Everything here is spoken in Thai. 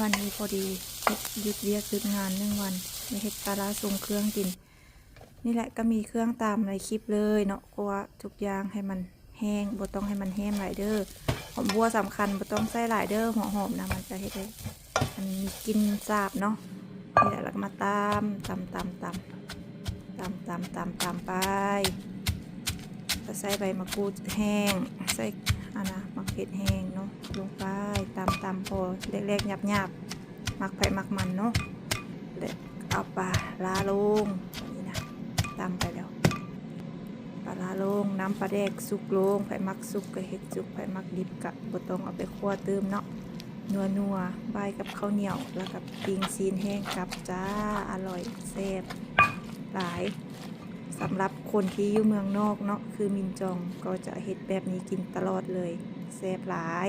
วันนี้พอดีหยุดเรียกหยุดงาน1 วันไม่เฮ็ดปลาร้าทรงเครื่องกินนี่แหละก็มีเครื่องตามในคลิปเลยเนาะเพราะว่าทุกอย่างให้มันแห้งบ่ต้องให้มันแห้งหลายเด้อหอมบัวสำคัญบ่ต้องใส่หลายเด้อหัวหอมนะมันจะเฮ็ดให้มันมีกลิ่นสาบเนาะนี่แหละแล้วก็มาตำไปก็ใส่ใบมะกรูดแห้งใส่มะเขือแห้งเนาะลงไปตำพอเล็กๆหยาบๆมักไผ่มักมันเนาะแล้วเอาปลาร้าลงนี่นะตำไปแล้วปลาร้าลงน้ำปลาแดกสุกลงไผ่มักสุกก็เห็ดสุกไผ่มักดิบกะบ่ต้องเอาไปคั่วเติมเนาะนัวใบกับข้าวเหนียวแล้วกับปิ้งซีนแห้งกับจ้าอร่อยแซ่บหลายสำหรับคนที่อยู่เมืองนอกเนาะคือมินจองก็จะเฮ็ดแบบนี้กินตลอดเลยแซ่บหลาย